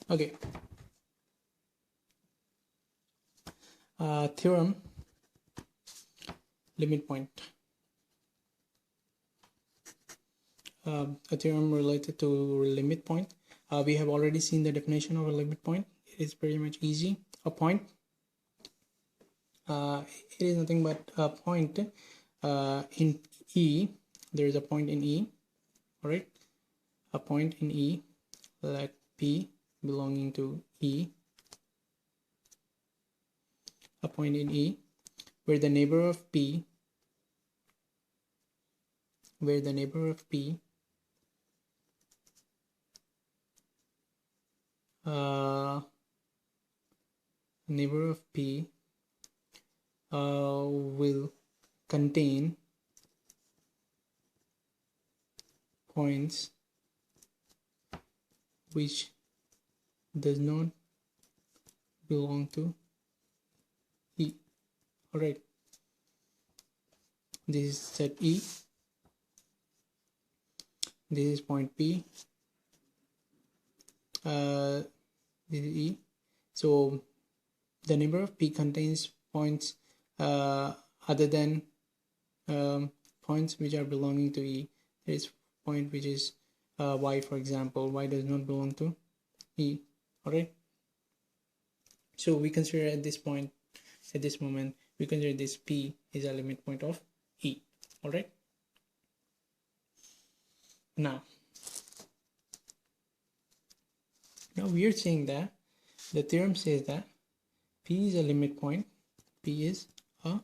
Okay. Theorem, limit point. A theorem related to limit point. We have already seen the definition of a limit point. It is pretty much easy. A point, it is nothing but a point in E. There is a point in E, all right? A point in E, let P belonging to E. A point in E where the neighbor of P will contain points which does not belong to E. Alright, this is set E, this is point P, this is E. So the neighbor of P contains points other than points which are belonging to E. There is point which is Y, for example. Y does not belong to E. Alright, so we consider at this point, at this moment, we consider this P is a limit point of E. Alright, now we are saying that the theorem says that P is a limit point. P is a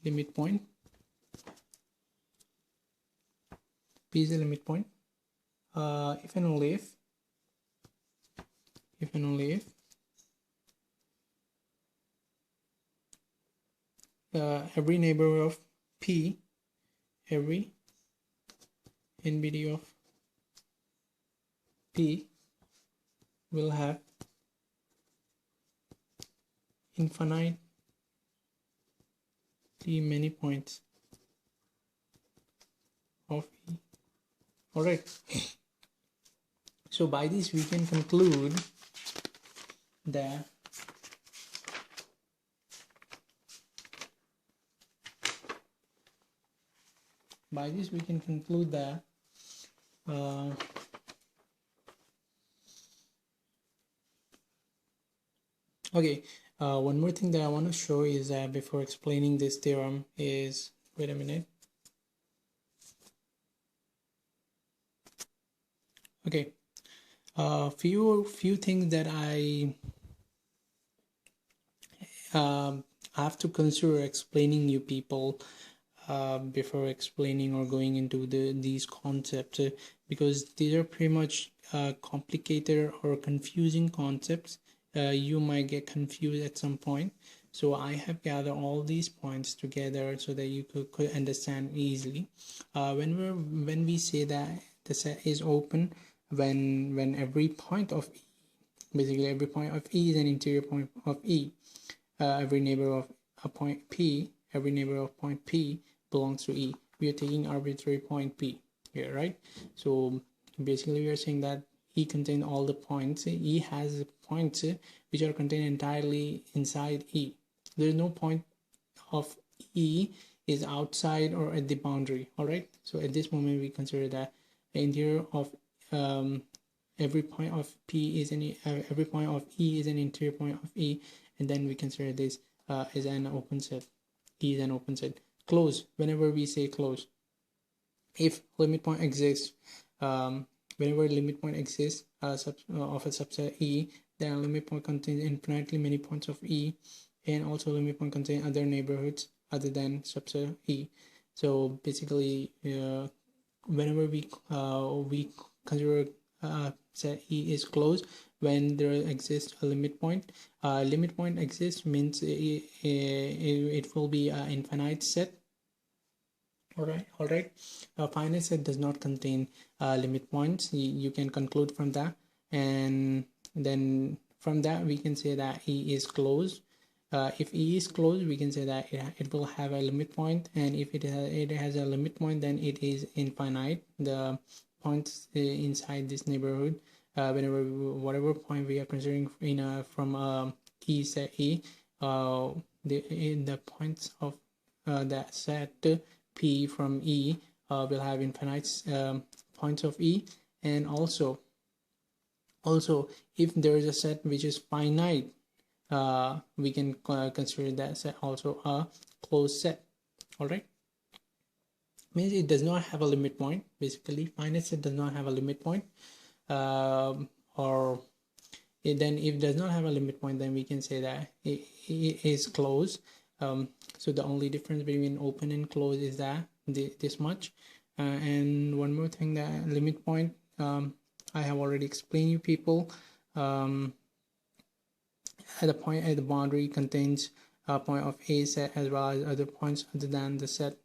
limit point. P is a limit point if and only if every neighbor of P, every NBD of P will have infinitely many points of E. Alright, so by this we can conclude that okay, one more thing that I want to show is that before explaining this theorem is, wait a minute. Okay, few things that I have to consider explaining you people before explaining or going into these concepts, because these are pretty much complicated or confusing concepts. You might get confused at some point, so I have gathered all these points together so that you could understand easily. When we say that the set is open, when every point of E, basically every point of E is an interior point of E, every neighbor of a point P, every neighbor of point P belongs to E. We are taking arbitrary point P here, right? So basically we are saying that E contains all the points. E has points which are contained entirely inside E. There is no point of E is outside or at the boundary. All right, so at this moment we consider that the interior of every point of P is every point of E is an interior point of E, and then we consider this as an open set. E is an open set. Close, whenever we say close, if limit point exists, whenever limit point exists of a subset E, then limit point contains infinitely many points of E, and also limit point contains other neighborhoods other than subset E. So basically, whenever we consider set E is closed, when there exists a limit point, limit point exists means it will be an infinite set. All right. A finite set does not contain limit points. You can conclude from that, and then from that we can say that E is closed. If E is closed, we can say that it will have a limit point, and if it has a limit point, then it is infinite. The points inside this neighborhood whenever whatever point we are considering from E set E, the points of that set P from E will have infinite points of E. And also if there is a set which is finite, we can consider that set also a closed set. All right, means it does not have a limit point. Basically, finite set does not have a limit point, or then if it does not have a limit point, then we can say that it is closed. So the only difference between open and closed is that this much. And one more thing, that limit point, I have already explained you people. At the boundary contains a point of A set as well as other points other than the set.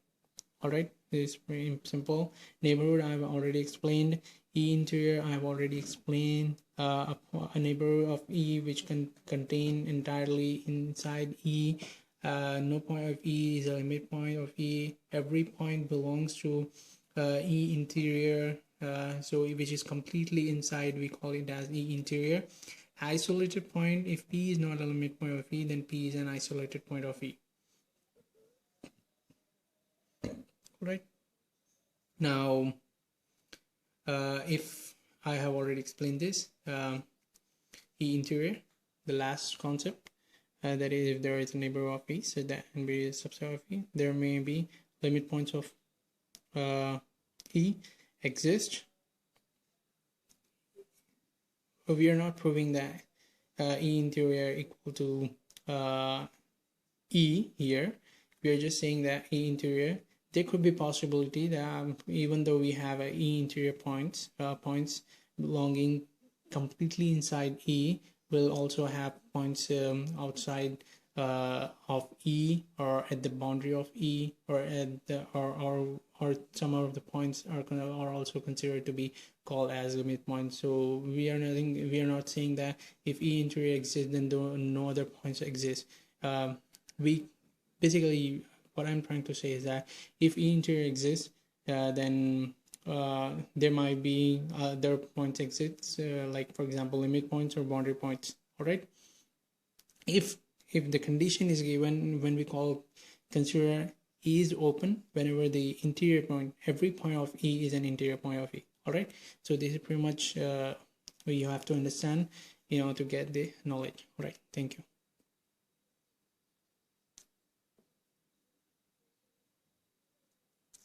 All right, this is pretty simple. Neighborhood I've already explained. E interior I've already explained. A neighborhood of E which can contain entirely inside E. No point of E is a limit point of E. Every point belongs to E interior, so which is completely inside, we call it as E interior. Isolated point, if P is not a limit point of E, then P is an isolated point of E. Right now, if I have already explained this, E interior, the last concept, that is, if there is a neighborhood of E, so that can be a subset of E, there may be limit points of E exist. But we are not proving that E interior equal to E here. We are just saying that E interior, there could be possibility that even though we have a E interior points belonging completely inside E, will also have points outside of E, or at the boundary of E, or at the or some of the points are also considered to be called as limit points. So we are not saying that if E interior exists, then no other points exist. We basically, what I'm trying to say is that if E interior exists, then there might be other points exist, like for example limit points or boundary points. All right, if the condition is given when we consider E is open, whenever the interior point, every point of E is an interior point of E. All right, so this is pretty much what you have to understand, to get the knowledge. All right, thank you.